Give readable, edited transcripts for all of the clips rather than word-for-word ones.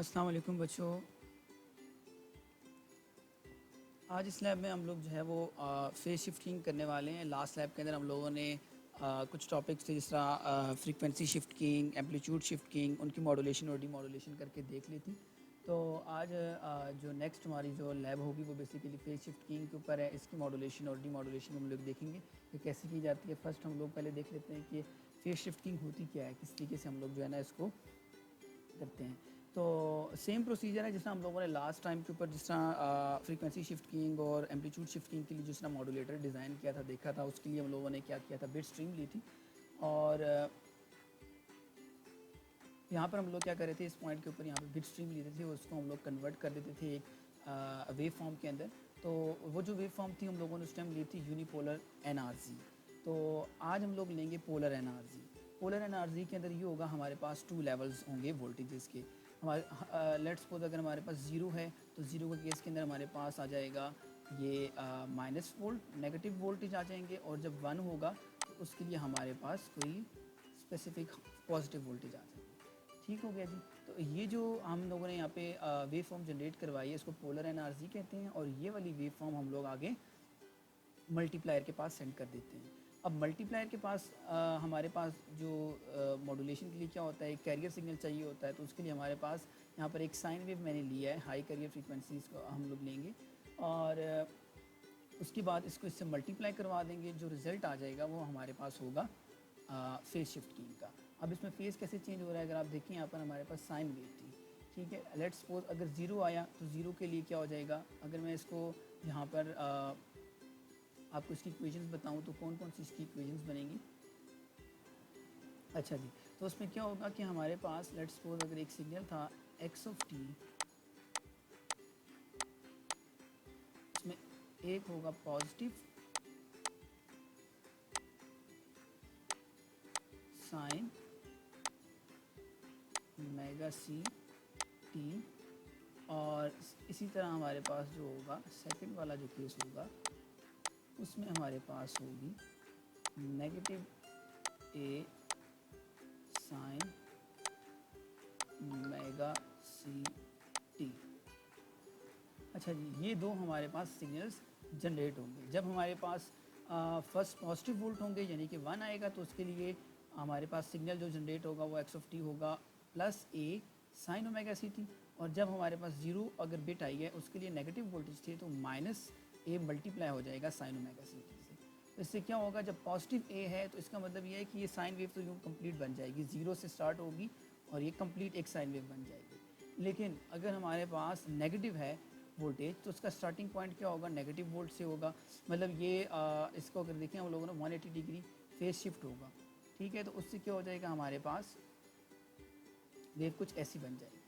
अस्सलाम वालेकुम बच्चों। आज इस लैब में हम लोग जो है वो फेज शिफ्टिंग करने वाले हैं। लास्ट लैब के अंदर हम लोगों ने कुछ टॉपिक्स थे जिस तरह फ्रीक्वेंसी शिफ्टिंग, एम्पलीट्यूड शिफ्टिंग, उनकी मॉड्यूलेशन और डीमॉड्यूलेशन करके देख ली थी। तो आज जो नेक्स्ट हमारी जो लैब होगी वो बेसिकली फेज शिफ्टिंग के ऊपर है। इसकी मॉड्यूलेशन और डीमॉड्यूलेशन हम लोग देखेंगे कि कैसे की जाती है। फर्स्ट हम लोग पहले देख लेते हैं कि फेज शिफ्टिंग होती क्या है, किस तरीके से हम लोग जो है ना इसको करते हैं। तो सेम प्रोसीजर है जिस तरह हम लोगों ने लास्ट टाइम के ऊपर जिस तरह फ्रीक्वेंसी शिफ्टिंग और एम्पलीट्यूड शिफ्टिंग के लिए जिस तरह मॉड्यूलेटर डिज़ाइन किया था, देखा था, उसके लिए हम लोगों ने क्या किया था, बिट स्ट्रीम ली थी। और यहाँ पर हम लोग क्या कर रहे थे, इस पॉइंट के ऊपर यहाँ पर बिट स्ट्रीम लेते थे, उसको हम लोग कन्वर्ट कर देते थे एक वेव फॉर्म के अंदर। तो वो जो वेव फॉर्म थी हम लोगों ने उस टाइम ली थी यूनिपोलर एनआरजी। तो आज हम लोग लेंगे पोलर एनआरजी। पोलर एनआरजी के अंदर ये होगा, हमारे पास 2 लेवल्स होंगे वोल्टेजेस के। हमारे लेट्स सपोज अगर हमारे पास 0 है तो 0 के केस के अंदर हमारे पास आ जाएगा ये माइनस वोल्ट, नेगेटिव वोल्टेज आ जाएंगे। और जब 1 होगा तो उसके लिए हमारे पास कोई स्पेसिफिक पॉजिटिव वोल्टेज आ जाएगा। ठीक हो गया जी। तो ये जो हम लोगों ने यहाँ पे वेव फॉर्म जनरेट करवाई है, इसको पोलर एनआरजी कहते हैं। और ये वाली वेव फॉर्म हम लोग आगे मल्टीप्लायर के पास सेंड कर देते हैं। अब मल्टीप्लायर के पास हमारे पास जो मॉड्यूलेशन के लिए क्या होता है, एक कैरियर सिग्नल चाहिए होता है। तो उसके लिए हमारे पास यहाँ पर एक साइन वेव मैंने लिया है, हाई कैरियर फ्रीक्वेंसीज को हम लोग लेंगे और उसके बाद इसको इससे मल्टीप्लाई करवा देंगे। जो रिज़ल्ट आ जाएगा वो हमारे पास होगा फेज़ शिफ्टिंग का। अब इसमें फेज़ कैसे चेंज हो रहा है, अगर आप देखें यहाँ पर हमारे पास साइन वेव थी, ठीक है। लेट्स सपोज अगर 0 आया तो 0 के लिए क्या हो जाएगा, अगर मैं इसको यहाँ पर आपको इसकी इक्वेशंस बताऊँ तो कौन कौन सी इसकी इक्वेशंस बनेंगी। अच्छा जी, तो उसमें क्या होगा कि हमारे पास लेट्स सपोज अगर एक सिग्नल था एक्स ऑफ टी, उसमें एक होगा positive sine omega C T, और इसी तरह हमारे पास जो होगा सेकंड वाला जो केस होगा उसमें हमारे पास होगी नेगेटिव ए साइन मेगा सी टी। अच्छा जी, ये दो हमारे पास सिग्नल्स जनरेट होंगे। जब हमारे पास फर्स्ट पॉजिटिव वोल्ट होंगे यानी कि 1 आएगा तो उसके लिए हमारे पास सिग्नल जो जनरेट होगा वो एक्स ऑफ टी होगा प्लस ए साइन ओमेगा सी टी। और जब हमारे पास 0 अगर बिट आई है उसके लिए नेगेटिव वोल्टेज थे तो माइनस ए मल्टीप्लाई हो जाएगा साइन ओमेगा सी टी से। तो इससे क्या होगा, जब पॉजिटिव ए है तो इसका मतलब ये है कि ये साइन वेव तो यूँ कंप्लीट बन जाएगी, 0 से स्टार्ट होगी और ये कंप्लीट एक साइन वेव बन जाएगी। लेकिन अगर हमारे पास नेगेटिव है वोल्टेज तो उसका स्टार्टिंग पॉइंट क्या होगा, नेगेटिव वोल्ट से होगा। मतलब ये इसको अगर देखें हम लोगों ने 180 डिग्री फेज शिफ्ट होगा, ठीक है। तो उससे क्या हो जाएगा, हमारे पास वेव कुछ ऐसी बन जाएगी,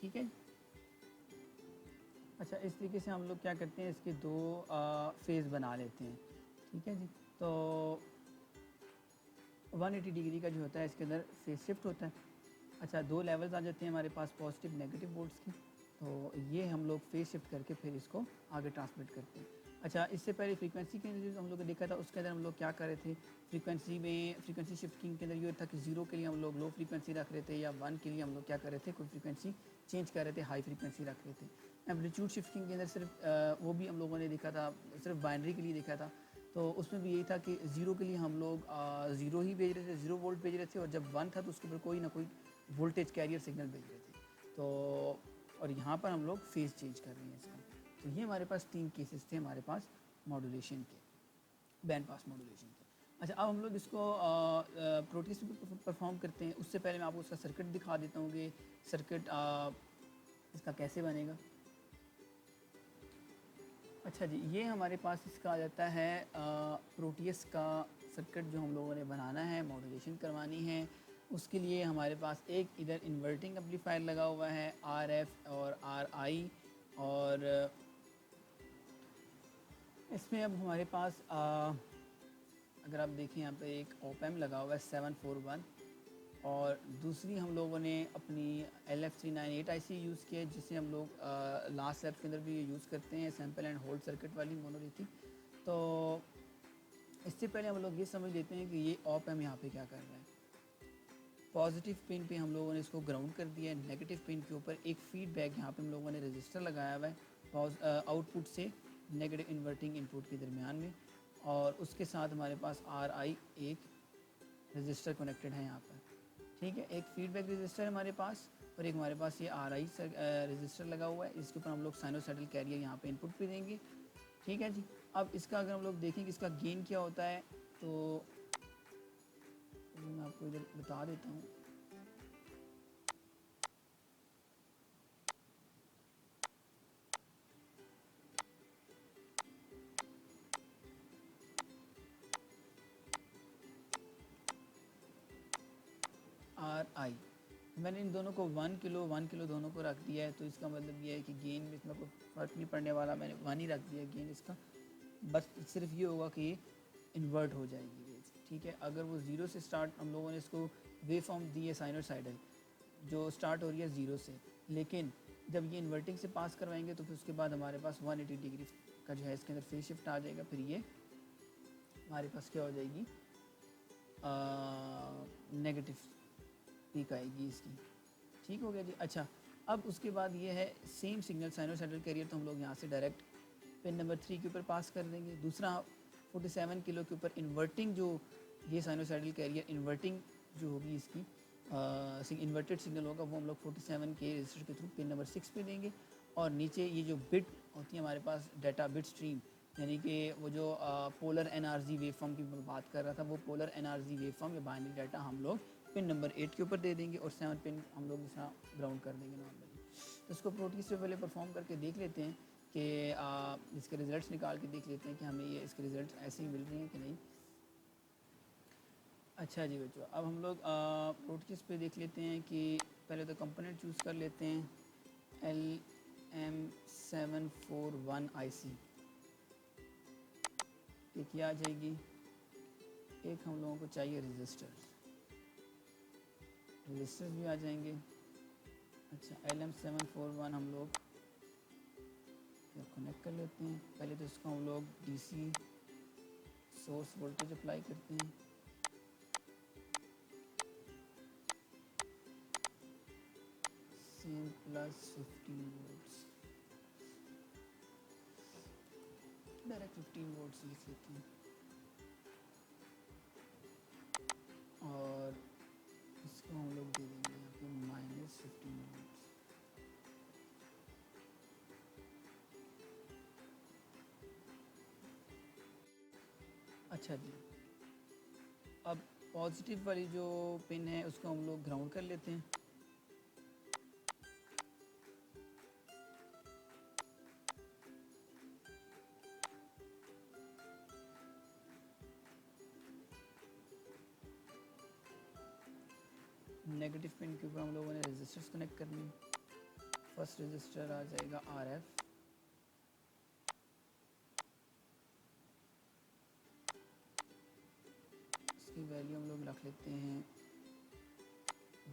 ठीक है। अच्छा, इस तरीके से हम लोग क्या करते हैं, इसके दो फेज़ बना लेते हैं, ठीक है जी। तो 180 डिग्री का जो होता है इसके अंदर फेज शिफ्ट होता है। अच्छा, 2 लेवल्स आ जाते हैं हमारे पास पॉजिटिव नेगेटिव वोल्ट्स की। तो ये हम लोग फेज शिफ्ट करके फिर इसको आगे ट्रांसमिट करते हैं। अच्छा, इससे पहले फ्रीक्वेंसी के अंदर जो हम लोग ने देखा था उसके अंदर हम लोग क्या कर रहे थे, फ्रीक्वेंसी शिफ्टिंग के अंदर ये था कि 0 के लिए हम लोग लो फ्रीक्वेंसी रख रहे थे या 1 के लिए हम लोग क्या कर रहे थे, कोई फ्रीक्वेंसी चेंज कर रहे थे, हाई फ्रीक्वेंसी रख रहे थे। एम्पलीट्यूड शिफ्टिंग के अंदर सिर्फ वो भी हम लोगों ने देखा था, सिर्फ बाइनरी के लिए देखा था। तो उसमें भी यही था कि 0 के लिए हम लोग 0 ही भेज रहे थे, 0 वोल्ट भेज रहे थे, और जब 1 था तो उसके ऊपर कोई ना कोई वोल्टेज कैरियर सिग्नल भेज रहे थे। तो और यहाँ पर हम लोग फेज़ चेंज कर रहे हैं इसका। तो ये हमारे पास 3 केसेस थे हमारे पास मॉड्यूलेशन के, बैंड पास मॉड्यूलेशन के। अच्छा, अब हम लोग इसको प्रोटीज पे परफॉर्म करते हैं। उससे पहले मैं आपको उसका सर्किट दिखा देता हूँ कि सर्किट इसका कैसे बनेगा। अच्छा जी, ये हमारे पास इसका आ जाता है प्रोटीएस का सर्किट जो हम लोगों ने बनाना है, मॉड्यूलेशन करवानी है। उसके लिए हमारे पास एक इधर इन्वर्टिंग एम्पलीफायर लगा हुआ है, आर एफ और आर आई। और इसमें अब हमारे पास अगर आप देखें यहाँ पे एक ऑप एम्प लगा हुआ है 741, और दूसरी हम लोगों ने अपनी LF398 IC यूज़ किया है, जिसे हम लोग लास्ट लैब के अंदर भी यूज़ करते हैं, सैम्पल एंड होल्ड सर्किट वाली मोनोलिथिक। तो इससे पहले हम लोग ये समझ लेते हैं कि ये ऑप एम्प यहाँ पे क्या कर रहा है। पॉजिटिव पिन पे हम लोगों ने इसको ग्राउंड कर दिया है। नेगेटिव पिन के ऊपर एक फीडबैक यहाँ पे हम लोगों ने रजिस्टर लगाया हुआ है आउटपुट से नेगेटिव इन्वर्टिंग इनपुट के दरमियान में, और उसके साथ हमारे पास RI एक रजिस्टर कनेक्टेड है यहाँ पर। ठीक है, एक फीडबैक रजिस्टर है हमारे पास और एक हमारे पास ये RI रजिस्टर लगा हुआ है। इसके ऊपर हम लोग साइनोसाइडल कैरियर यहाँ पे इनपुट पे देंगे। ठीक है जी। अब इसका अगर हम लोग देखें कि इसका गेन क्या होता है, तो मैं आपको इधर बता देता हूँ। RI मैंने इन दोनों को 1 किलो दोनों को रख दिया है, तो इसका मतलब ये है कि गेन में इसमें कोई फ़र्क नहीं पड़ने वाला। मैंने 1 ही रख दिया गेन इसका, बस सिर्फ ये होगा कि ये इन्वर्ट हो जाएगी वेव। ठीक है, अगर वो ज़ीरो से स्टार्ट, हम लोगों ने इसको वेव फॉर्म दी है साइनोसाइडल जो स्टार्ट हो रही है ज़ीरो से, लेकिन जब ये इन्वर्टिंग से पास करवाएंगे तो फिर उसके बाद हमारे पास 180 डिग्री का जो है इसके अंदर फेज शिफ्ट आ जाएगा। फिर ये हमारे पास क्या हो जाएगी, नेगेटिव पीक आएगी इसकी। ठीक हो गया जी। अच्छा, अब उसके बाद ये है सेम सिग्नल साइनोसाइडल कैरियर, तो हम लोग यहाँ से डायरेक्ट पिन नंबर 3 के ऊपर पास कर देंगे। दूसरा 47 किलो के ऊपर इन्वर्टिंग जो ये साइनोसाइडल कैरियर इन्वर्टिंग जो होगी इसकी इन्वर्टेड सिग्नल होगा, वो हम लोग 47 के रजिस्टर के थ्रू पिन नंबर 6 पे देंगे। और नीचे ये जो बिट होती है हमारे पास डाटा बिट स्ट्रीम, यानी कि वो जो पोलर NRZ वेव फॉर्म की मैं बात कर रहा था, वो पोलर NRZ वेव फॉर्म या बाइनरी डाटा हम लोग पिन नंबर 8 के ऊपर दे देंगे और 7 पिन हम लोग इसका ग्राउंड कर देंगे नॉर्मली। तो इसको प्रोटीज से पहले परफॉर्म करके देख लेते हैं कि इसके रिज़ल्ट्स निकाल के देख लेते हैं कि हमें ये इसके रिज़ल्ट ऐसे ही मिल रहे हैं कि नहीं। अच्छा जी बच्चों, अब हम लोग प्रोटीज पे देख लेते हैं कि पहले तो कंपोनेंट चूज़ कर लेते हैं। LM741 IC ये क्या आ जाएगी। एक हम लोगों को चाहिए रजिस्टर्स भी आ जाएंगे। अच्छा, LM741 हम लोग कनेक्ट कर लेते हैं। पहले तो इसको हम लोग DC सोर्स वोल्टेज अप्लाई करते हैं। Same plus 15 volts, direct 15 volts लिख लेते हैं। और इसको हम लोग दे देंगे यहाँ पे -15 वोल्ट्स। अच्छा जी, अब पॉजिटिव वाली जो पिन है उसको हम लोग ग्राउंड कर लेते हैं। नेगेटिव पिन के ऊपर हम लोगों ने रजिस्टर्स कनेक्ट करने। फर्स्ट रजिस्टर आ जाएगा RF, इसकी वैल्यू हम लोग रख लेते हैं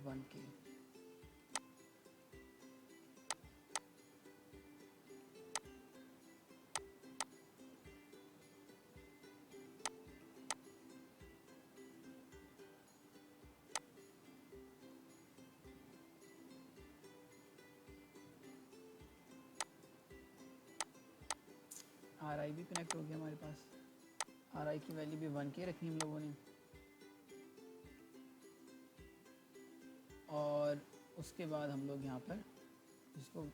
1K। RI भी कनेक्ट हो गया हमारे पास। RI की वैल्यू भी 1K रखी हम लोगों ने। और उसके बाद हम लोग यहाँ पर इसको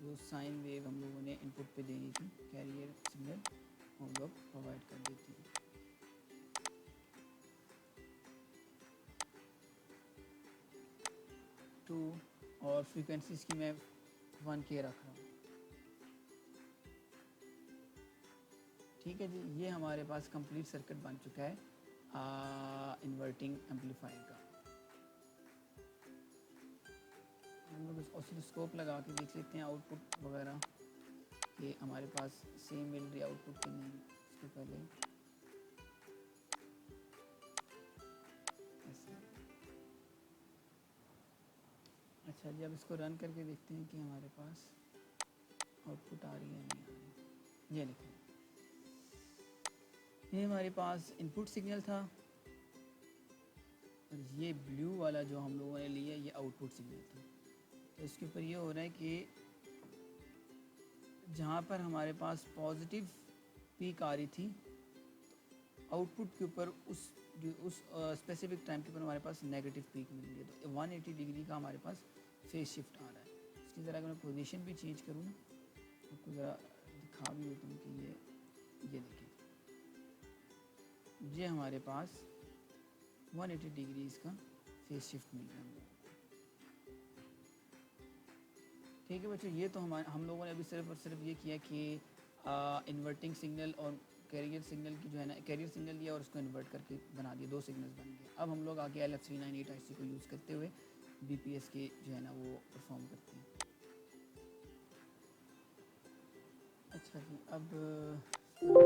जो साइन वेव हम लोगों ने इनपुट पे देनी थी, कैरियर सिग्नल, हम लोग प्रोवाइड कर देते हैं। टू और फ्रीक्वेंसीज की मैं 1K रख रहा हूँ। ठीक है जी, ये हमारे पास कंप्लीट सर्किट बन चुका है इन्वर्टिंग एम्पलीफायर का। हम लोग ऑसिलोस्कोप लगा के देख लेते हैं आउटपुट वगैरह कि हमारे पास सेम मिल रही आउटपुट की नहीं। इसके पहले ऐसे। अच्छा जी, अब इसको रन करके देखते हैं कि हमारे पास आउटपुट आ रही है नहीं आ रही। ये लिखें, ये हमारे पास इनपुट सिग्नल था, और ये ब्लू वाला जो हम लोगों ने लिया ये आउटपुट सिग्नल था। तो इसके ऊपर ये हो रहा है कि जहाँ पर हमारे पास पॉजिटिव पीक आ रही थी, आउटपुट के ऊपर उस स्पेसिफिक टाइम के ऊपर हमारे पास नेगेटिव पीक मिल रही है। तो 180 डिग्री का हमारे पास फेस शिफ्ट आ रहा है। इसकी ज़रा अगर मैं पोजीशन भी चेंज करूँ ना, आपको ज़रा दिखा भी देता हूँ कि ये देखिए, ये हमारे पास 180 डिग्री इसका फेस शिफ्ट मिल रहा है। ठीक है बच्चों, ये तो हम लोगों ने अभी सिर्फ और सिर्फ ये किया कि इन्वर्टिंग सिग्नल और कैरियर सिग्नल की जो है ना, कैरियर सिग्नल लिया और उसको इन्वर्ट करके बना दिया, दो सिग्नल्स बन गए। अब हम लोग आगे LF398 IC को यूज़ करते हुए BPS के जो है ना वो परफॉर्म करते हैं। अच्छा जी, अब इसको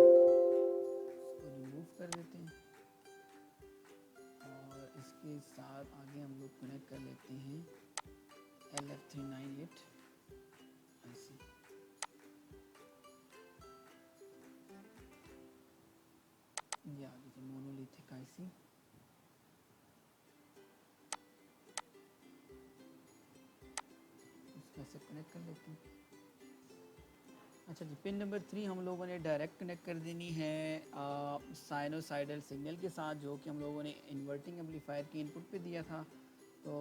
रिमूव कर देते हैं और इसके साथ आगे हम लोग कनेक्ट कर लेते हैं LF398 IC। ये आ गई मोनोलिथिक IC। इसको ऐसे कनेक्ट कर लेते हैं। अच्छा जी, पिन नंबर 3 हम लोगों ने डायरेक्ट कनेक्ट कर देनी है साइनोसाइडल सिग्नल के साथ, जो कि हम लोगों ने इन्वर्टिंग एम्पलीफायर के इनपुट पे दिया था। तो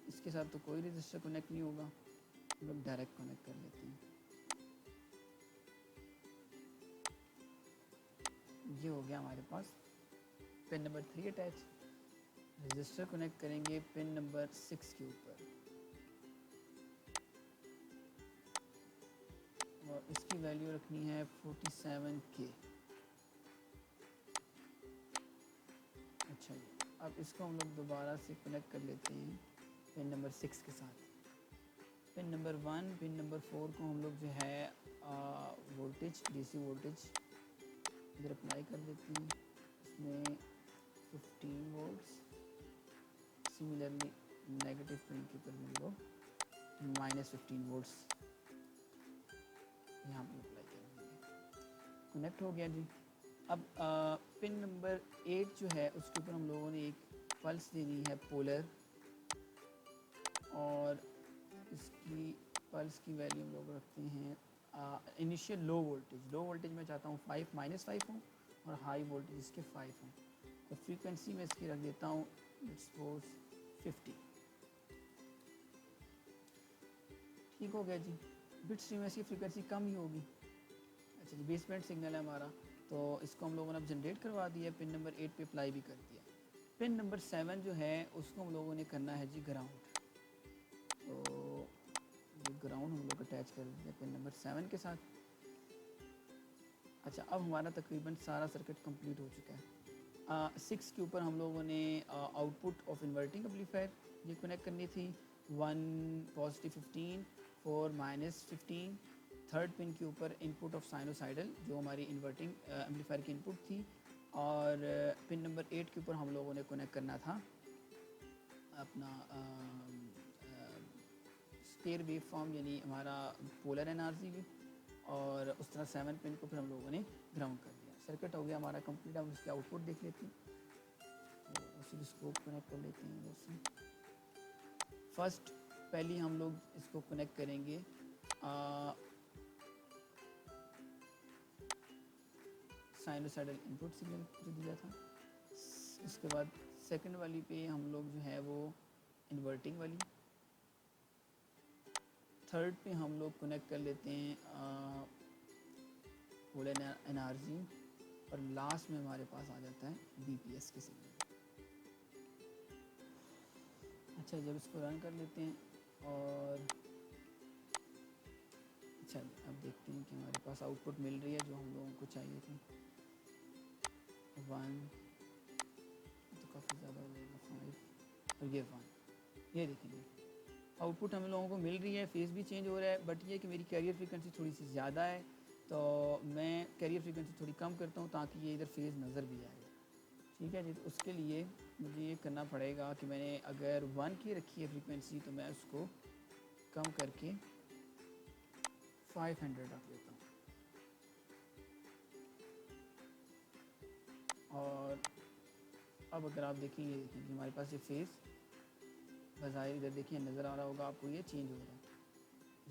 इसके साथ तो कोई रजिस्टर कनेक्ट नहीं होगा, हम लोग डायरेक्ट कनेक्ट कर लेते हैं। ये हो गया हमारे पास pin number 3 attach. Register connect करेंगे पिन नंबर 6 के ऊपर और इसकी वैल्यू रखनी है 47K। अच्छा जी, अब इसको हम लोग दोबारा से कनेक्ट कर लेते हैं पिन नंबर 6 के साथ। पिन नंबर 1, पिन नंबर 4 को हम लोग जो है वोल्टेज, DC वोल्टेज इधर अप्लाई कर देते हैं। इसमें 15 वोल्ट्स। सिमिलरली नेगेटिव पिन के ऊपर हम लोग -15 वोल्ट्स यहाँ पर अप्लाई कर देंगे। कनेक्ट हो गया जी। अब पिन नंबर 8 जो है उसके ऊपर हम लोगों ने एक पल्स देनी है पोलर, और इसकी पल्स की वैल्यू हम लोग रखते हैं initial low voltage. Low voltage मैं चाहता हूँ -5 हो और हाई वोल्टेज इसके 5 हो। तो फ्रीक्वेंसी में इसकी रख देता हूँ सपोज 50। ठीक हो गया जी। बिट स्ट्रीम में इसकी फ्रीक्वेंसी कम ही होगी। अच्छा जी, बेसबैंड सिग्नल है हमारा, तो इसको हम लोगों ने अब जनरेट करवा दिया, पिन नंबर 8 पे अप्लाई भी कर दिया। पिन नंबर 7 जो है उसको हम लोगों ने करना है जी ग्राउंड। तो ये ग्राउंड हम लोग अटैच कर देते हैं पिन नंबर 7 के साथ। अच्छा, अब हमारा तकरीबन सारा सर्किट कंप्लीट हो चुका है। 6 के ऊपर हम लोगों ने आउटपुट ऑफ इन्वर्टिंग एम्पलीफायर ये कनेक्ट करनी थी, 1 +15, 4 -15। थर्ड पिन के ऊपर इनपुट ऑफ साइनोसाइडल जो हमारी इन्वर्टिंग एम्पलीफायर की इनपुट थी, और पिन नंबर 8 के ऊपर हम लोगों ने कनेक्ट करना था अपना स्टेयर वेव फॉर्म, यानी हमारा पोलर एनआरसी भी, और उस तरह 7 पिन को फिर हम लोगों ने ग्राउंड कर दिया। सर्किट हो गया हमारा कंप्लीट। अब उसके आउटपुट देख लेते हैं। तो ऑसिलोस्कोप कनेक्ट कर लेते हैं इधर से। फर्स्ट पहले हम लोग इसको कनेक्ट करेंगे साइनोसाइडल इनपुट सिग्नल जो दिया था। उसके बाद सेकंड वाली पे हम लोग जो है वो इन्वर्टिंग वाली। थर्ड पे हम लोग कनेक्ट कर लेते हैं फुल एनआरजी, और लास्ट में हमारे पास आ जाता है BPS के सिग्नल। अच्छा, जब इसको रन कर लेते हैं और अच्छा अब देखते हैं कि हमारे पास आउटपुट मिल रही है जो हम लोगों को चाहिए थी। 1 तो काफ़ी ज़्यादा हो जाएगा, 5 और ये 1। ये देखिए आउटपुट हम लोगों को मिल रही है, फेस भी चेंज हो रहा है, बट ये कि मेरी कैरियर फ्रीक्वेंसी थोड़ी सी ज़्यादा है, तो मैं कैरियर फ्रीक्वेंसी थोड़ी कम करता हूँ ताकि ये इधर फेस नज़र भी आए। ठीक है जी, तो उसके लिए मुझे ये करना पड़ेगा कि मैंने अगर 1 की रखी है फ्रीक्वेंसी तो मैं उसको कम करके 500 रख लेता हूँ, और अब अगर आप देखें, ये देखें कि हमारे पास ये फेस बज़ाहिर इधर देखिए नज़र आ रहा होगा आपको, ये चेंज हो रहा है।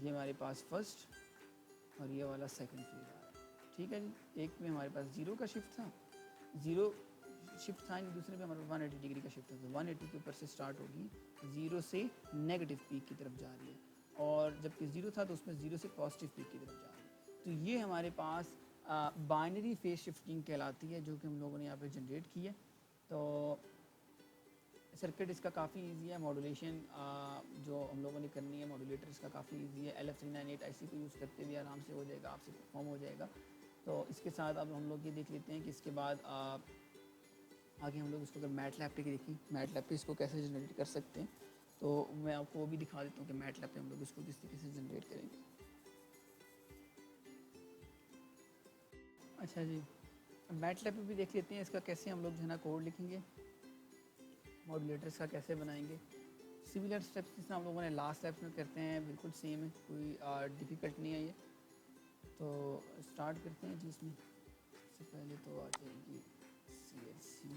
ये हमारे पास फर्स्ट और ये वाला सेकंड फेज आ रहा है। ठीक है जी, एक में हमारे पास ज़ीरो का शिफ्ट था, ज़ीरो शिफ्ट था, दूसरे पे हमारे 180 डिग्री का शिफ्ट था। तो 180 के ऊपर से स्टार्ट होगी, ज़ीरो से नेगेटिव पीक की तरफ जा रही है, और जबकि ज़ीरो था तो उसमें ज़ीरो से पॉजिटिव पीक की तरफ जा रही है। तो ये हमारे पास बाइनरी फेज शिफ्टिंग कहलाती है, जो कि हम लोगों ने यहाँ पे जनरेट की है। तो सर्किट इसका काफ़ी इजी है। मॉड्यूलेशन जो हम लोगों ने करनी है, मॉड्यूलेटर इसका काफ़ी इजी है। LF398 IC को यूज़ करते हुए आराम से हो जाएगा, आपसे परफॉर्म हो जाएगा। तो इसके साथ अब हम लोग ये देख लेते हैं कि इसके बाद आगे हम लोग इसको अगर मैटलैब पे देखें, मैटलैब पे इसको कैसे जनरेट कर सकते हैं, तो मैं आपको वो भी दिखा देता हूँ कि मैटलैब पे हम लोग इसको किस तरीके से जनरेट करेंगे। अच्छा जी, मैटलैब पे भी देख लेते हैं इसका कैसे हम लोग जो है ना कोड लिखेंगे, मॉड्यूलेटर्स का कैसे बनाएंगे। सिमिलर स्टेप्स जिस हम लोगों ने लास्ट स्टेप्स में करते हैं, बिल्कुल सेम है, कोई डिफ़िकल्ट नहीं है ये। तो स्टार्ट करते हैं जी। इसमें सबसे पहले तो आ जाएगी CLC।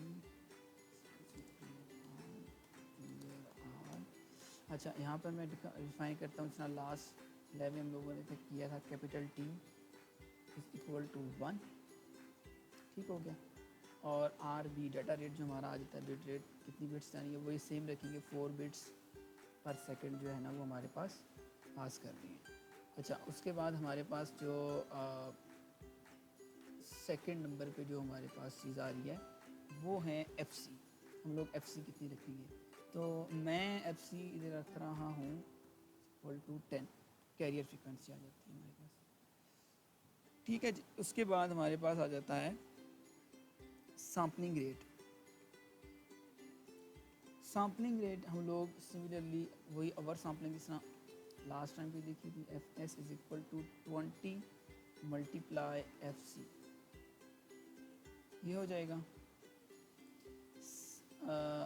अच्छा, यहाँ पर मैं डिफाइन करता हूँ, जितना लास्ट लेवल हम लोगों ने किया था, capital T is equal to 1। ठीक हो गया। और RB डाटा रेट जो हमारा आ जाता है, बिट रेट कितनी बिट्स जानी है वही सेम रखेंगे, 4 बिट्स पर सेकंड जो है ना वो हमारे पास पास कर रही है। अच्छा, उसके बाद हमारे पास जो सेकंड नंबर पे जो हमारे पास चीज़ आ रही है वो है FC। हम लोग FC कितनी रखेंगे, तो मैं FC इधर रख रहा हूँ इक्वल टू 10, कैरियर फ्रिक्वेंसी आ जाती है हमारे पास। ठीक है जी, उसके बाद हमारे पास आ जाता है सैम्पलिंग रेट। सैम्पलिंग रेट हम लोग सिमिलरली वही ओवर सैम्पलिंग जिस तरह लास्ट टाइम पे देखी थी, FS is equal to 20 multiply FC, ये हो जाएगा।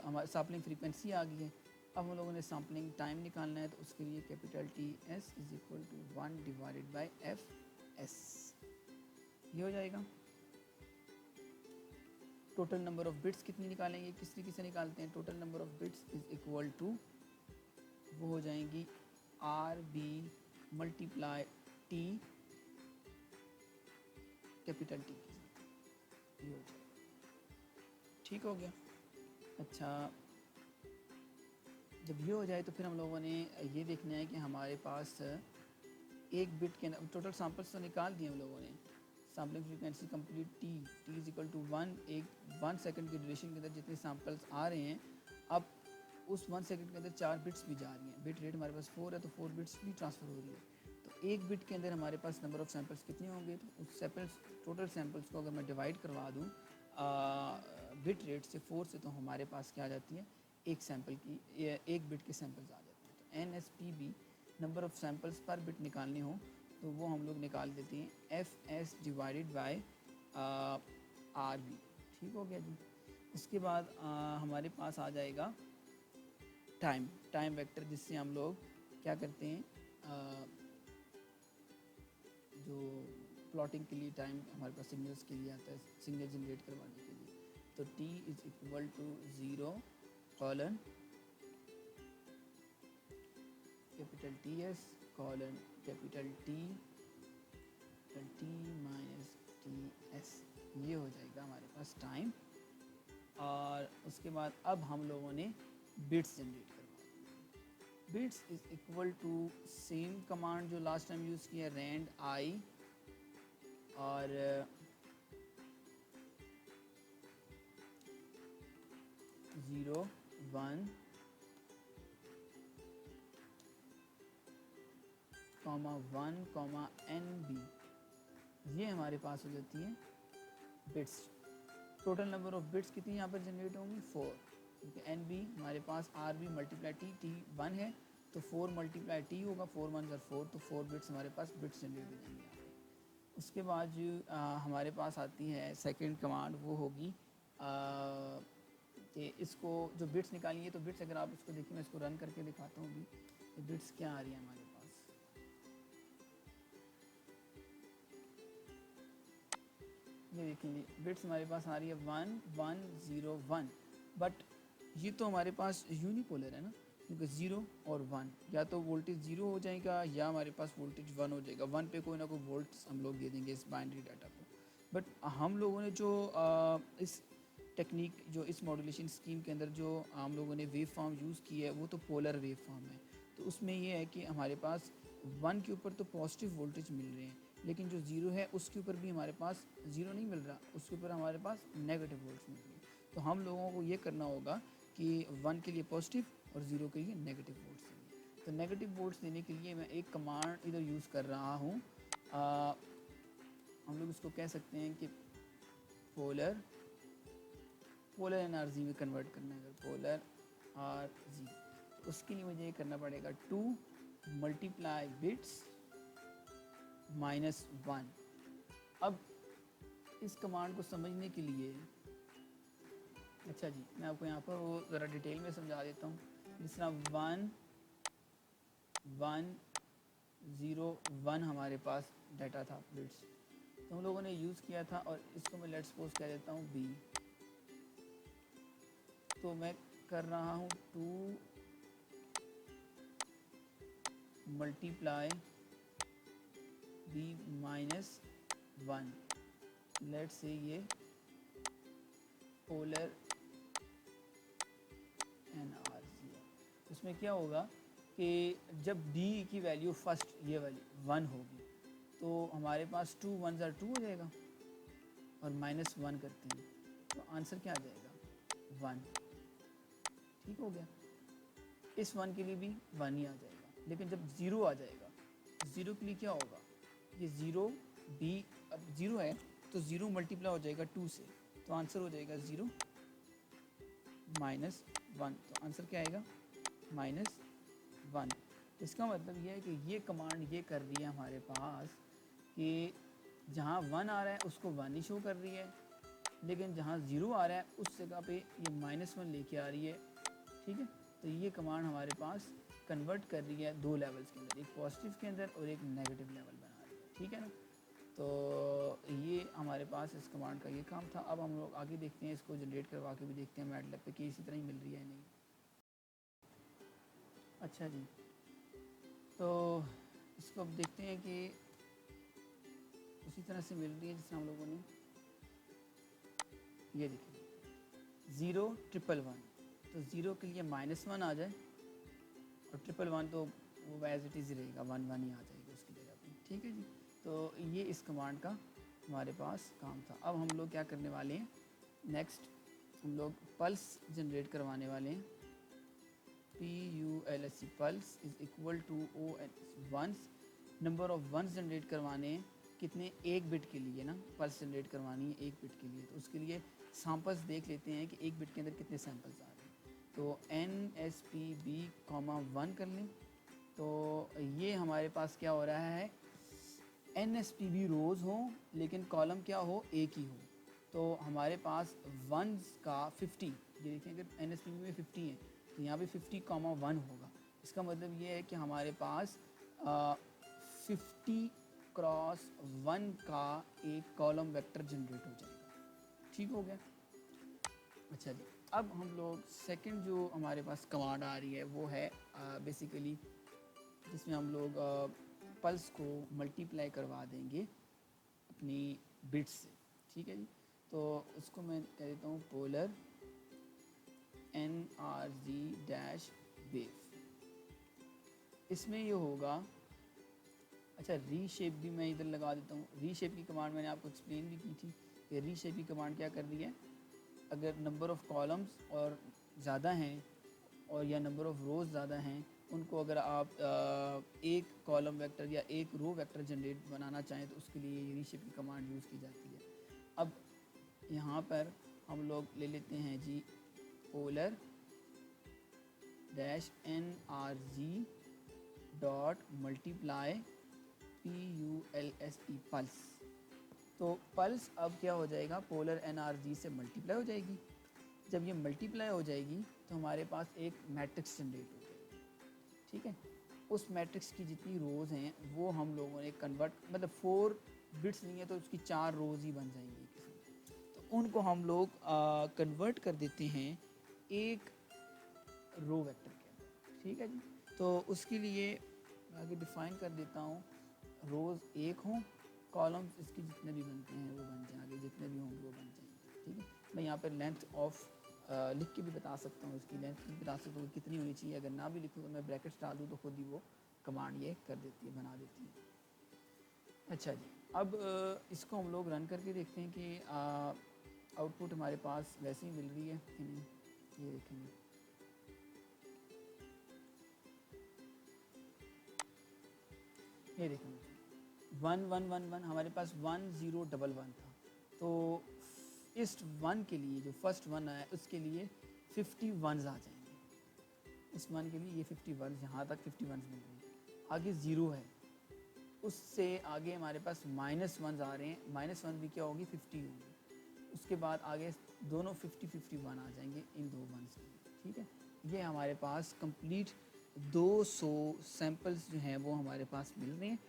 हमारी सैम्पलिंग फ्रीक्वेंसी आ गई है। अब हम लोगों ने सैम्पलिंग टाइम निकालना है, तो उसके लिए capital TS is equal to 1 divided by FS, ये हो जाएगा। टोटल नंबर ऑफ बिट्स कितनी निकालेंगे, किस तरीके से निकालते हैं, total number of bits is equal to, वो हो जाएंगी RB multiply T capital T के साथ, ये हो जाएगा। ठीक हो गया। अच्छा, जब ये हो जाए तो फिर हम लोगों ने ये देखना है कि हमारे पास एक बिट के अंदर टोटल सैम्पल्स तो निकाल दिए हम लोगों ने। Sampling frequency complete T is equal to 1, एक 1 सेकंड के ड्यूरेशन के अंदर जितने सैम्पल्स आ रहे हैं, अब उस 1 सेकंड के अंदर 4 बिट्स भी जा रही हैं। बिट रेट हमारे पास 4 है, तो 4 बिट्स भी ट्रांसफ़र हो रही है। तो एक बिट के अंदर हमारे पास नंबर ऑफ़ सैम्पल्स कितने होंगे, तो उस सैम्पल्स टोटल सैम्पल्स को अगर मैं डिवाइड करवा दूँ बिट रेट से 4 से, तो हमारे पास क्या आ जाती है, एक सैम्पल की एक बिट के सैम्पल्स आ जाते हैं। तो NSPB नंबर ऑफ़ सैम्पल्स पर बिट निकालने हो तो वो हम लोग निकाल देते हैं FS डिवाइडेड बाय RB। ठीक हो गया जी। उसके बाद हमारे पास आ जाएगा टाइम वेक्टर, जिससे हम लोग क्या करते हैं, जो प्लॉटिंग के लिए टाइम हमारे पास सिग्नल्स के लिए आता है, सिग्नल जनरेट करवाने के लिए। तो T is equal to 0 colon capital TS colon capital T minus TS, ये हो जाएगा हमारे पास टाइम। और उसके बाद अब हम लोगों ने बिट्स जनरेट करवा, bits is equal to same command जो लास्ट टाइम यूज़ किया, रैंड आई और 0 1 कॉमा 1 कॉमा NB, ये हमारे पास हो जाती है bits. Total number of bits कितनी यहाँ पर जनरेट होंगी, 4, क्योंकि NB हमारे पास RB मल्टीप्लाई T 1 है, तो 4 मल्टीप्लाई T होगा, 4 1 4, तो 4 बिट्स हमारे पास बिट्स जनरेट हो जाएंगे यहाँ पे। उसके बाद जो हमारे पास आती है सेकंड कमांड, वो होगी कि इसको जो बिट्स निकालिए, तो बिट्स अगर आप इसको देखिए, मैं इसको रन करके दिखाता हूँ अभी, तो बिट्स क्या आ रही है हमारे पास। ये देखेंगे बिट्स हमारे पास आ रही है 1 1 0 1, बट ये तो हमारे पास यूनिपोलर है ना, क्योंकि 0 और 1 या तो वोल्टेज 0 हो जाएगा या हमारे पास वोल्टेज 1 हो जाएगा। 1 पे कोई ना कोई वोल्ट्स हम लोग दे देंगे इस बाइनरी डाटा को। बट हम लोगों ने जो इस टेक्निक, जो इस मॉड्यूलेशन स्कीम के अंदर जो हम लोगों ने वेव फॉर्म यूज़ की है वो तो पोलर वेव फॉर्म है। तो उसमें ये है कि हमारे पास 1 के ऊपर तो पॉजिटिव वोल्टेज मिल रहे हैं, लेकिन जो 0 है उसके ऊपर भी हमारे पास 0 नहीं मिल रहा, उसके ऊपर हमारे पास नेगेटिव वोल्ट्स मिल रही है। तो हम लोगों को ये करना होगा कि 1 के लिए पॉजिटिव और 0 के लिए नेगेटिव वोल्ट्स देंगे। तो नेगेटिव वोल्ट्स देने के लिए मैं एक कमांड इधर यूज़ कर रहा हूँ। हम लोग इसको कह सकते हैं कि पोलर एनर्जी में कन्वर्ट करना है। अगर पोलर RG, तो उसके लिए मुझे ये करना पड़ेगा 2 मल्टीप्लाई बिट्स -1। अब इस कमांड को समझने के लिए, अच्छा जी, मैं आपको यहाँ पर वो ज़रा डिटेल में समझा देता हूँ। जिस तरह 1 1 0 1 हमारे पास डाटा था बिट्स, तो हम लोगों ने यूज़ किया था, और इसको मैं लेट्स सपोज कह देता हूँ B। तो मैं कर रहा हूँ 2 मल्टीप्लाई B -1। लेट्स से ये पोलर NRC है। उसमें क्या होगा कि जब D की वैल्यू फर्स्ट ये वाली 1 होगी, तो हमारे पास 2 1 2 हो जाएगा, और -1 करते हैं तो आंसर क्या आ जाएगा 1। ठीक हो गया। इस 1 के लिए भी 1 ही आ जाएगा, लेकिन जब 0 आ जाएगा, 0 के लिए क्या होगा, ये 0 B, अब 0 है तो 0 मल्टीप्लाई हो जाएगा 2 से, तो आंसर हो जाएगा 0 -1। तो आंसर क्या आएगा -1। इसका मतलब ये है कि ये कमांड ये कर रही है हमारे पास कि जहाँ 1 आ रहा है उसको 1 ही शो कर रही है, लेकिन जहाँ 0 आ रहा है उस जगह पे ये -1 लेके आ रही है। ठीक है, तो ये कमांड हमारे पास कन्वर्ट कर रही है 2 लेवल्स के अंदर, एक पॉजिटिव के अंदर और एक नेगेटिव लेवल बना रही है। ठीक है ना, तो ये हमारे पास इस कमांड का ये काम था। अब हम लोग आगे देखते हैं, इसको जनरेट करवा के भी देखते हैं मैटलैब पे कि इसी तरह ही मिल रही है नहीं। अच्छा जी, तो इसको अब देखते हैं कि उसी तरह से मिल रही है जिससे हम लोगों ने, ये देखिए 0 1 1 1, तो 0 के लिए -1 आ जाए, और 1 1 1 तो वो एज इट इज़ रहेगा, 1 1 ही आ जाएगा उसकी जगह पे। ठीक है जी, तो ये इस कमांड का हमारे पास काम था। अब हम लोग क्या करने वाले हैं, नेक्स्ट हम लोग पल्स जनरेट करवाने वाले हैं। PULSE pulse is equal to ones, number of ones generate करवाने हैं कितने, 1 बिट के लिए ना पल्स जनरेट करवानी है 1 बिट के लिए। तो उसके लिए सैम्पल्स देख लेते हैं कि 1 बिट के अंदर कितने सैम्पल्स आ रहे हैं। तो NSPB,1 कर लें, तो ये हमारे पास क्या हो रहा है, NSPB रोज़ हो लेकिन कॉलम क्या हो, एक ही हो। तो हमारे पास वंस का 50, ये देखिए अगर NSPB में 50 है तो यहाँ पे 50,1 होगा। इसका मतलब ये है कि हमारे पास 50 क्रॉस 1 का एक कॉलम वेक्टर जनरेट हो जाएगा। ठीक हो गया। अच्छा जी, अब हम लोग सेकंड जो हमारे पास कमांड आ रही है वो है बेसिकली जिसमें हम लोग पल्स को मल्टीप्लाई करवा देंगे अपनी बिट्स से। ठीक है जी, तो उसको मैं कह देता हूँ पोलर NRG-वेव। इसमें ये होगा, अच्छा रीशेप भी मैं इधर लगा देता हूँ। रीशेप की कमांड मैंने आपको एक्सप्लेन भी की थी कि रीशेप की कमांड क्या कर रही है, अगर नंबर ऑफ़ कॉलम्स और ज़्यादा हैं और या नंबर ऑफ़ रोज़ ज़्यादा हैं, उनको अगर आप एक कॉलम वेक्टर या एक रो वेक्टर जनरेट बनाना चाहें तो उसके लिए ये रीशेप की कमांड यूज़ की जाती है। अब यहाँ पर हम लोग ले लेते हैं जी polar -NRG dot multiply PULSE pulse. तो पल्स अब क्या हो जाएगा, पोलर NRG से मल्टीप्लाई हो जाएगी। जब ये मल्टीप्लाई हो जाएगी तो हमारे पास एक मैट्रिक्स जनरेट हो जाएगी। ठीक है, उस मैट्रिक्स की जितनी रोज़ हैं वो हम लोगों ने कन्वर्ट, मतलब 4 बिट्स नहीं है तो उसकी 4 रोज़ ही बन जाएंगी किसी, तो उनको हम लोग कन्वर्ट कर देते हैं एक रो वेक्टर के अंदर, ठीक है जी। तो उसके लिए आगे डिफाइन कर देता हूँ, रोज़ एक हों, कॉलम्स इसके जितने भी बनते हैं वो बन जाएंगे, जितने भी होंगे वो बन जाएंगे, ठीक है। मैं यहाँ पर लेंथ ऑफ लिख के भी बता सकता हूँ, इसकी लेंथ भी बता सकता हूँ कितनी होनी चाहिए। अगर ना भी लिखूँ तो मैं ब्रैकेट्स डाल दूँ तो खुद ही वो कमांड ये कर देती है, बना देती है। अच्छा जी, अब इसको हम लोग रन करके देखते हैं कि आउटपुट हमारे पास वैसे ही मिल रही है कि नहीं। ये देखेंगे, ये देखेंगे 1111 हमारे पास 1011 था। तो इस वन के लिए जो फर्स्ट वन आया उसके लिए 50 वंस आ जाएंगे। इस वन के लिए ये 50 वंस, यहाँ तक 50 वंस मिल रही है। आगे ज़ीरो है, उससे आगे हमारे पास माइनस वंस आ रहे हैं। माइनस वन भी क्या होगी, 50 होगी। उसके बाद आगे दोनों 50-51 आ जाएंगे इन दो वंस के लिए, ठीक है। ये हमारे पास कंप्लीट 200 सैंपल्स जो हैं वो हमारे पास मिल रहे हैं,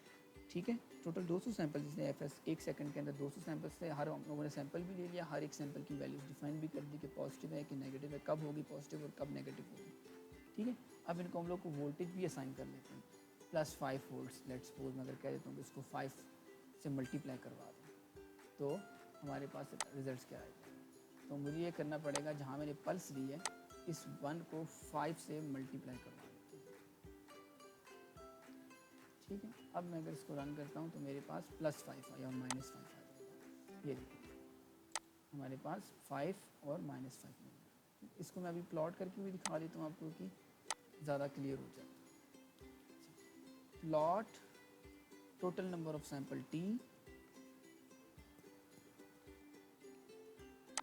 ठीक है। टोटल 200 सैंपल, जिसने एफएस 1 सेकंड के अंदर 200 सैंपल्स थे। हर हम लोगों ने सैंपल भी ले लिया, हर एक सैंपल की वैल्यूज डिफाइन भी कर दी कि पॉजिटिव है कि नेगेटिव है, कब होगी पॉजिटिव और कब नेगेटिव होगी, ठीक है। अब इनको हम लोग को वोल्टेज भी असाइन कर लेते हैं, +5 वोल्ट्स। लेट्स सपोज मैं अगर कह देता हूँ कि इसको 5 से मल्टीप्लाई करवा दें तो हमारे पास रिजल्ट क्या आएगा। तो मुझे ये करना पड़ेगा, जहाँ मैंने पल्स ली है इस 1 को 5 से मल्टीप्लाई करवा देते हैं, ठीक है। अब मैं अगर इसको रन करता हूँ तो मेरे पास +5 आया और -5 आ जाएगा। ये देखिए हमारे पास 5 और -5 मिल गया। इसको मैं अभी प्लॉट करके भी दिखा देता हूँ आपको कि ज़्यादा क्लियर हो जाए। Plot total number of sample T,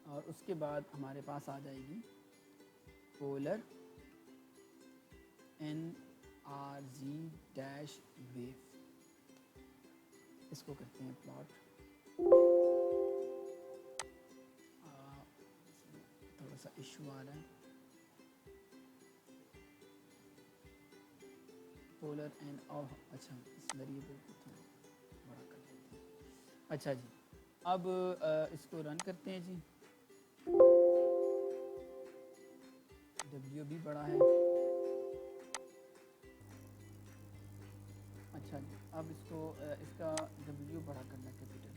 और उसके बाद हमारे पास आ जाएगी पोलर NRG डैश वेव। इसको करते हैं प्लॉट। थोड़ा सा इशू आ रहा है। पोलर एन और अच्छा, इस वेरिएबल को थोड़ा बड़ा कर देते हैं। अच्छा जी, अब इसको रन करते हैं जी। W भी बड़ा है। अच्छा जी, अब इसको इसका W बड़ा करना कैपिटल,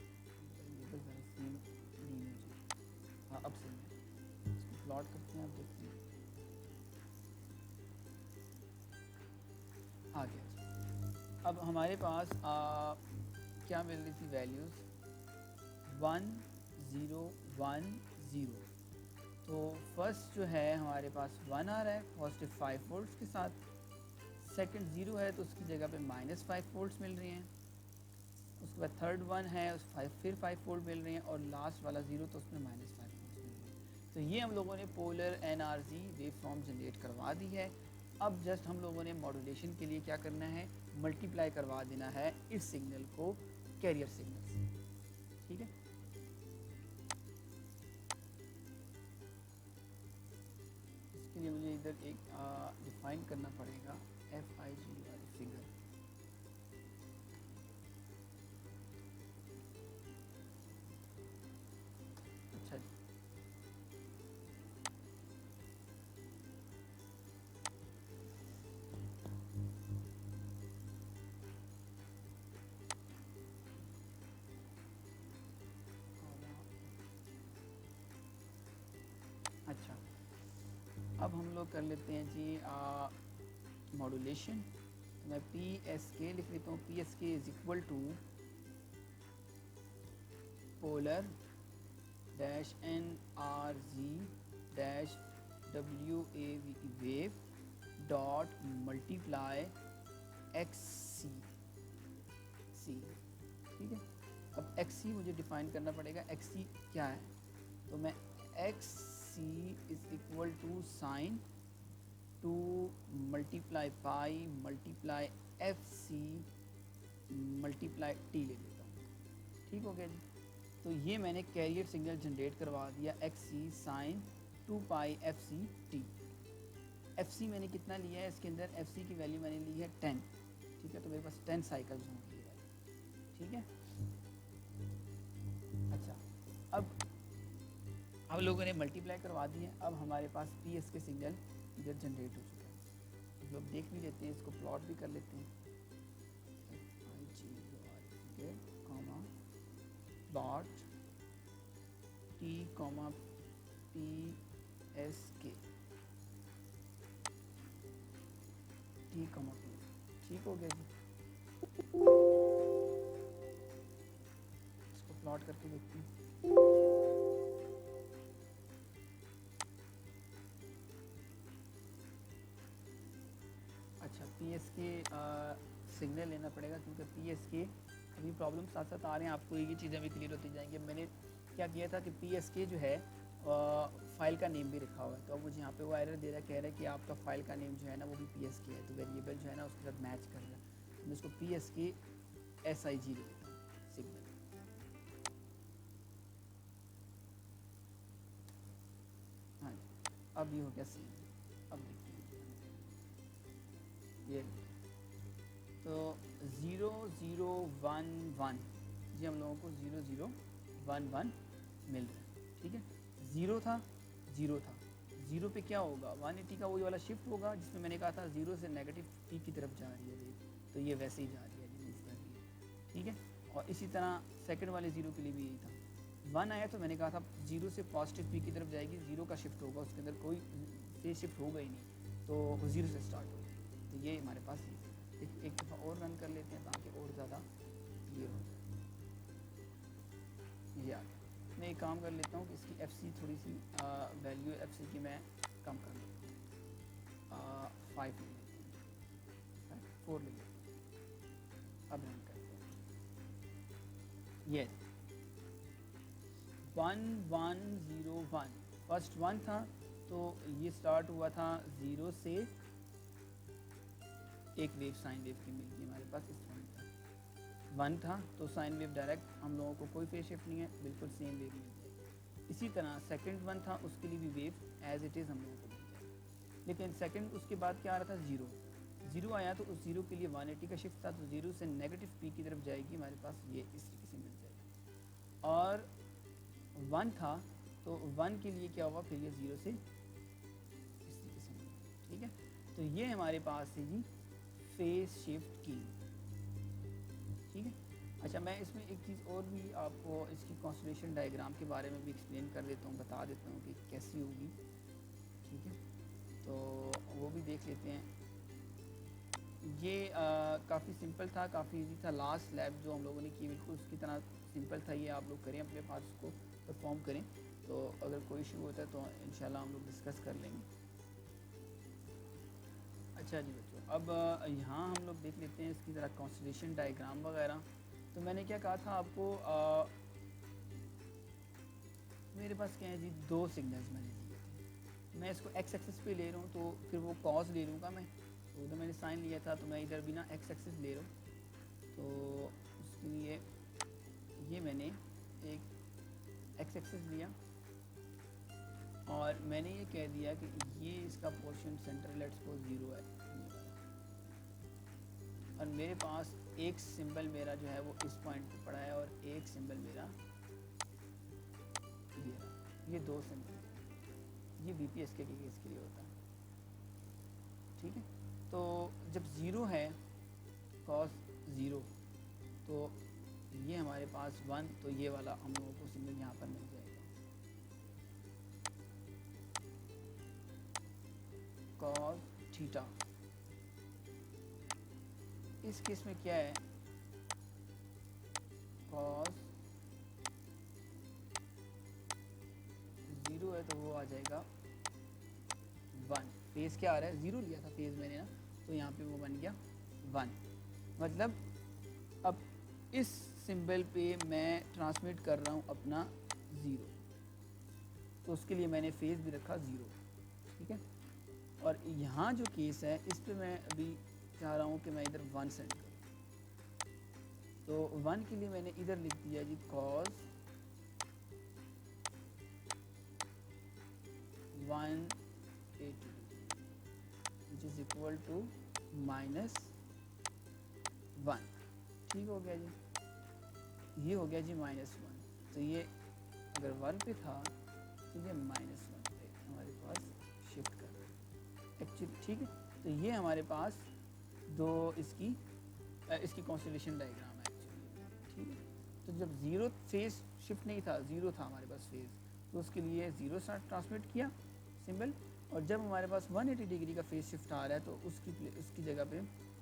वेरिएबल ज़रा सेम नहीं मुझे। हाँ अब सही है। इसको प्लॉट करते हैं, अब देखते हैं आ गया जी। अब हमारे पास क्या मिल रही थी वैल्यूज़, 1 0 1 0। तो फर्स्ट जो है हमारे पास 1 आ रहा है पॉजिटिव 5 वोल्ट्स के साथ। सेकंड 0 है तो उसकी जगह पे -5 वोल्ट्स मिल रहे हैं। उसके बाद थर्ड 1 है उस फिर 5 वोल्ट मिल रहे हैं, और लास्ट वाला 0 तो उसमें -5 वोल्ट्स मिल रहे हैं। तो ये हम लोगों ने polar NRG wave form generate करवा दी है। अब जस्ट हम लोगों ने मॉड्यूलेशन के लिए क्या करना है, मल्टीप्लाई करवा देना है इस सिग्नल को कैरियर सिग्नल से, ठीक है। इसके लिए मुझे इधर एक डिफाइन करना पड़ेगा FIG वाली फिगर। अच्छा जी, अच्छा अब हम लोग कर लेते हैं जी मॉड्यूलेशन। तो मैं PSK लिख लेता हूँ। PSK is equal to polar dash NRG dash WAV wave dot multiply XC, ठीक है। अब XC मुझे डिफाइन करना पड़ेगा, XC क्या है। तो मैं XC is equal to sine 2 multiply pi multiply FC multiply T ले लेता हूँ, ठीक हो गया जी। तो ये मैंने कैरियर सिग्नल जनरेट करवा दिया, XC साइन 2 पाई FC T। FC मैंने कितना लिया है इसके अंदर, FC की वैल्यू मैंने ली है 10, ठीक है। तो मेरे पास 10 साइकिल्स होंगी ये वाली, ठीक है। अच्छा अब हम लोगों ने मल्टीप्लाई करवा दिए। अब हमारे पास पी एस के सिग्नल इधर जनरेट हो चुका है। हम लोग देख भी लेते हैं, इसको प्लॉट भी कर लेते हैं। Comma plot T comma P S के टी कॉमा पी। ठीक हो गया जी। इसको प्लॉट करके देखते हैं। अच्छा, पी एस के सिग्नल लेना पड़ेगा क्योंकि पी एस के अभी प्रॉब्लम साथ साथ आ रहे हैं। आपको ये चीज़ें भी क्लियर होती जाएंगी। मैंने क्या किया था कि पी एस के जो है फाइल का नेम भी रखा हुआ है। तो अब मुझे यहाँ पे वो एरर दे रहा है, कह रहा है कि आपका फाइल का नेम जो है ना वो भी पी एस के है, तो वेरिएबल जो है ना उसके साथ मैच कर रहा है। तो मैं इसको पी एस के एस आई जी ले लेता हूँ सिग्नल। हाँ जी, अब ये हो गया सेम। अब देखते हैं ये तो 0011 जी हम लोगों को 0011 मिल रहा है। ठीक है, ज़ीरो था, ज़ीरो था, ज़ीरो पे क्या होगा 180 का वही वाला शिफ्ट होगा जिसमें मैंने कहा था ज़ीरो से नेगेटिव पी की तरफ जा रही है वेव, तो ये वैसे ही जा रही है जी, मूव कर रही है। ठीक है, और इसी तरह सेकंड वाले ज़ीरो के लिए भी यही था। वन आया तो मैंने कहा था ज़ीरो से पॉजिटिव पी की तरफ जाएगी, ज़ीरो का शिफ्ट होगा, उसके अंदर कोई फेज शिफ्ट होगा ही नहीं, तो वो ज़ीरो से स्टार्ट होगी। तो ये हमारे पास एक दफ़ा और रन कर लेते हैं ताकि और ज़्यादा क्लियर हो जाए। ये आ गया। मैं एक काम कर लेता हूँ कि इसकी एफ सी थोड़ी सी वैल्यू एफ सी की मैं कम कर लेता हूँ, 5 ले लेते हैं, 4 ले लेते हैं। अब रन करते हैं। ये 1101 फर्स्ट 1 था, तो ये स्टार्ट हुआ था 0 से, एक वेव साइन वेव की मिल गई हमारे पास इस पॉइंट पर। 1 था तो साइन वेव डायरेक्ट, हम लोगों को कोई फेज शिफ्ट नहीं है, बिल्कुल सेम वेव मिल जाएगी। इसी तरह सेकंड 1 था, उसके लिए भी वेव एज इट इज़ हम लोगों को मिल जाएगी। लेकिन सेकंड उसके बाद क्या आ रहा था 0 0 आया, तो उस 0 के लिए 180 का शिफ्ट था, तो 0 से नेगेटिव पी की तरफ जाएगी हमारे पास, ये इस तरीके से मिल जाएगी। और 1 था तो 1 के लिए क्या हुआ, फिर ये 0 से इस तरीके से मिल गया। ठीक है, तो ये हमारे पास है जी फेज शिफ्ट की। ठीक है, अच्छा मैं इसमें एक चीज़ और भी आपको इसकी कॉन्स्टलेशन डायग्राम के बारे में भी एक्सप्लेन कर देता हूँ, बता देता हूँ कि कैसी होगी। ठीक है, तो वो भी देख लेते हैं। ये काफ़ी सिंपल था, काफ़ी इजी था। लास्ट लैब जो हम लोगों ने की बिल्कुल उसकी तरह सिंपल था। ये आप लोग करें, अपने पास उसको परफॉर्म करें, तो अगर कोई इशू होता है तो इंशाल्लाह हम लोग डिस्कस कर लेंगे। अच्छा जी बच्चों, अब यहाँ हम लोग देख लेते हैं इसकी ज़रा कॉन्स्टलेशन डायग्राम वगैरह। तो मैंने क्या कहा था आपको, मेरे पास क्या है जी, 2 सिग्नल्स मैंने दिए थे। मैं इसको एक्स एक्सिस पे ले रहा हूँ, तो फिर वो कॉस ले लूँगा मैं, तो उधर मैंने साइन लिया था, तो मैं इधर भी ना एक्स एक्सिस ले रहा हूँ। तो उसके लिए ये मैंने एक एक्स एक्सिस लिया और मैंने ये कह दिया कि ये इसका पोर्शन सेंटर लेट्स को 0 है, और मेरे पास एक सिंबल मेरा जो है वो इस पॉइंट पे पड़ा है, और एक सिंबल मेरा ये 2 सिंबल, ये बीपीएस के केस के लिए होता है। ठीक है, तो जब 0 है कॉस 0, तो ये हमारे पास 1, तो ये वाला हम लोगों को सिंबल यहाँ पर मिल जाएगा, कॉस थीटा। इस केस में क्या है, कॉस 0 है तो वो आ जाएगा 1। फेज क्या आ रहा है, 0 लिया था फेज मैंने ना, तो यहाँ पे वो बन गया 1। मतलब अब इस सिंबल पे मैं ट्रांसमिट कर रहा हूँ अपना 0, तो उसके लिए मैंने फेज भी रखा 0। ठीक है, और यहाँ जो केस है इस पे मैं अभी चाह रहा हूँ कि मैं इधर 1 सेंड करूँ, तो 1 के लिए मैंने इधर लिख दिया जी cos 180 which is equal to -1। ठीक हो गया जी, ये हो गया जी -1। तो ये अगर 1 पे था ठीक है, -1 पे हमारे पास शिफ्ट कर रहे हैं एक्चुअली, ठीक है। तो ये हमारे पास दो इसकी कॉन्स्टलेशन डायग्राम है एक्चुअली, ठीक है। तो जब ज़ीरो फेज शिफ्ट नहीं था, ज़ीरो था हमारे पास फेज, तो उसके लिए ज़ीरो ट्रांसमिट किया सिंबल, और जब हमारे पास 180 डिग्री का फेज शिफ्ट आ रहा है तो उसकी जगह पे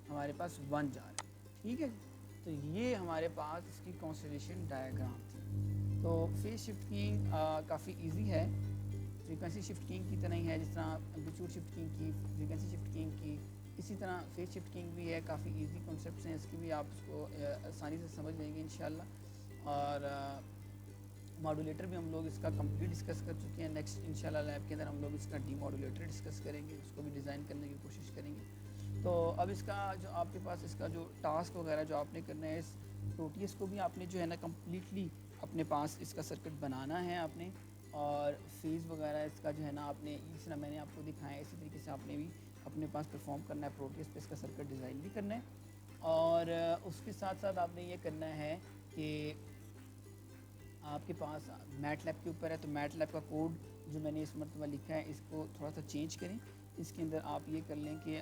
हमारे पास 1 जा रहा है, ठीक है। तो ये हमारे पास इसकी कॉन्स्टलेशन डायग्राम थी। तो फेज शिफ्ट कीइंग काफ़ी इजी है, फ्रीक्वेंसी शिफ्ट कीइंग की तरह ही है, जिस तरह एम्पलीट्यूड शिफ्ट कीइंग की, फ्रीक्वेंसी शिफ्ट कीइंग की, इसी तरह फेज शिफ्ट कीइंग भी है। काफ़ी इजी कॉन्सेप्ट्स हैं, इसकी भी आप उसको आसानी से समझ लेंगे इंशाल्लाह। और मॉड्यूलेटर भी हम लोग इसका कंप्लीट डिस्कस कर चुके हैं। नेक्स्ट इंशाल्लाह लैब के अंदर हम लोग इसका डी मॉड्यूलेटर डिस्कस करेंगे, उसको भी डिज़ाइन करने की कोशिश करेंगे। तो अब इसका जो आपके पास इसका जो टास्क वगैरह जो आपने करना है, इस प्रोटीएस को भी आपने जो है ना कम्प्लीटली अपने पास इसका सर्किट बनाना है आपने, और फेज़ वगैरह इसका जो है ना आपने, जिस तरह मैंने आपको दिखाया है इसी तरीके से आपने भी अपने पास परफॉर्म करना है, प्रोटीएस पे इसका सर्किट डिज़ाइन भी करना है। और उसके साथ साथ आपने ये करना है कि आपके पास मैट लैब के ऊपर है, तो मैट लैब का कोड जो मैंने इस मरतबा लिखा है इसको थोड़ा सा चेंज करें। इसके अंदर आप ये कर लें कि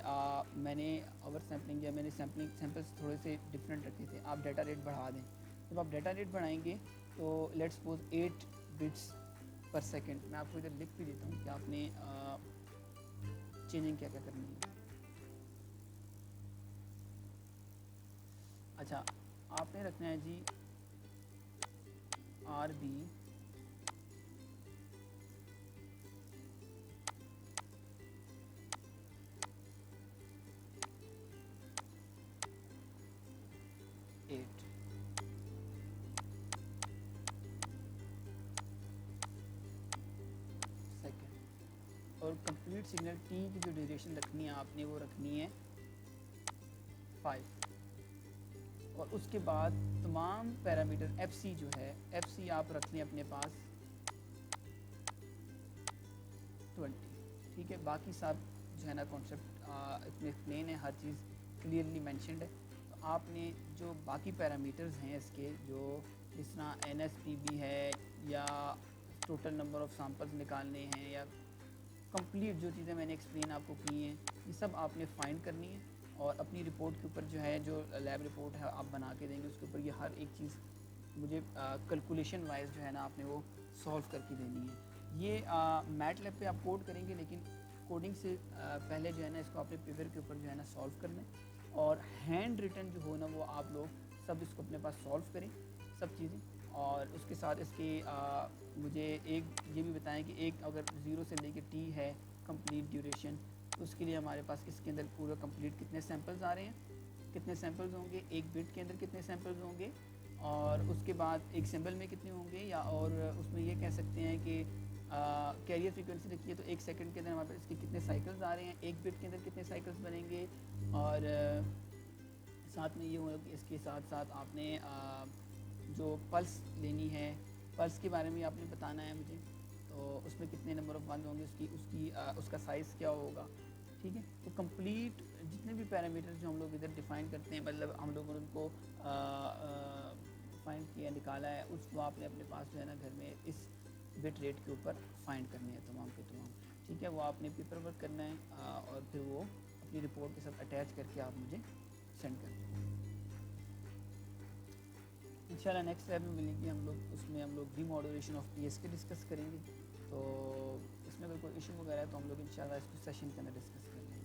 मैंने ओवर सैम्पलिंग या मैंने सैम्पल्स थोड़े से डिफरेंट रखे थे, आप डाटा रेट बढ़ा दें। जब आप डाटा रेट बढ़ाएंगे तो लेट्स सपोज 8 बिट्स पर सेकंड, मैं आपको इधर लिख भी देता हूँ कि आपने चेंजिंग क्या क्या करनी है। अच्छा, आपने रखना है जी RB एट, सेकेंड, और कंप्लीट सिग्नल टी की जो ड्यूरेशन रखनी है आपने वो रखनी है 5। और उसके बाद तमाम पैरामीटर FC जो है, FC आप रख लें अपने पास 20, ठीक है। बाकी सब जो है ना कॉन्सेप्ट इसमें एक्सप्लेन है, हर चीज़ क्लियरली मैंशनड है। तो आपने जो बाकी पैरामीटर्स हैं इसके, जो जिस तरह NSPB है या टोटल नंबर ऑफ़ सैंपल्स निकालने हैं, या कंप्लीट जो चीज़ें मैंने एक्सप्लेन आपको की हैं, ये सब आपने फाइंड करनी है। और अपनी रिपोर्ट के ऊपर जो है, जो लैब रिपोर्ट है आप बना के देंगे, उसके ऊपर ये हर एक चीज़ मुझे कैलकुलेशन वाइज जो है ना आपने वो सॉल्व करके देनी है। ये मैट लैब पे आप कोड करेंगे, लेकिन कोडिंग से पहले जो है ना इसको अपने पेपर के ऊपर जो है ना सॉल्व करना है। और हैंड रिटन जो हो ना वो आप लोग सब इसको अपने पास सॉल्व करें, सब चीज़ें। और उसके साथ इसके मुझे एक ये भी बताएं कि एक अगर 0 से लेके T है कंप्लीट ड्यूरेशन, तो उसके लिए हमारे पास इसके अंदर पूरा कंप्लीट कितने सैंपल्स आ रहे हैं, कितने सैंपल्स होंगे, एक बिट के अंदर कितने सैंपल्स होंगे, और उसके बाद एक सिंबल में कितने होंगे, या और उसमें ये कह सकते हैं कि कैरियर फ्रीक्वेंसी रखिए तो एक सेकंड के अंदर हमारे पास इसके कितने साइकिल्स आ रहे हैं, एक बिट के अंदर कितने साइकिल्स बनेंगे। और साथ में ये होगा कि इसके साथ साथ आपने जो पल्स लेनी है, पल्स के बारे में आपने बताना है मुझे, तो उसमें कितने नंबर ऑफ़ वन होंगे, उसका साइज़ क्या होगा, ठीक है। तो कंप्लीट जितने भी पैरामीटर्स जो हम लोग इधर डिफ़ाइन करते हैं, मतलब हम लोगों ने उनको फाइंड किया, निकाला है, उसको आपने अपने पास जो है ना घर में इस बिट रेट के ऊपर फाइंड करनी है तमाम के तमाम, ठीक है। वो आपने पेपर वर्क करना है और फिर वो अपनी रिपोर्ट के साथ अटैच करके आप मुझे सेंड कर दें। इंशाल्लाह नेक्स्ट लैब में मिलेंगे हम लोग, उसमें हम लोग डीमॉड्यूलेशन ऑफ PSK डिस्कस करेंगे। तो इसमें अगर कोई इशू वगैरह है तो हम लोग इंशाल्लाह इसको सेशन के अंदर डिस्कस करेंगे।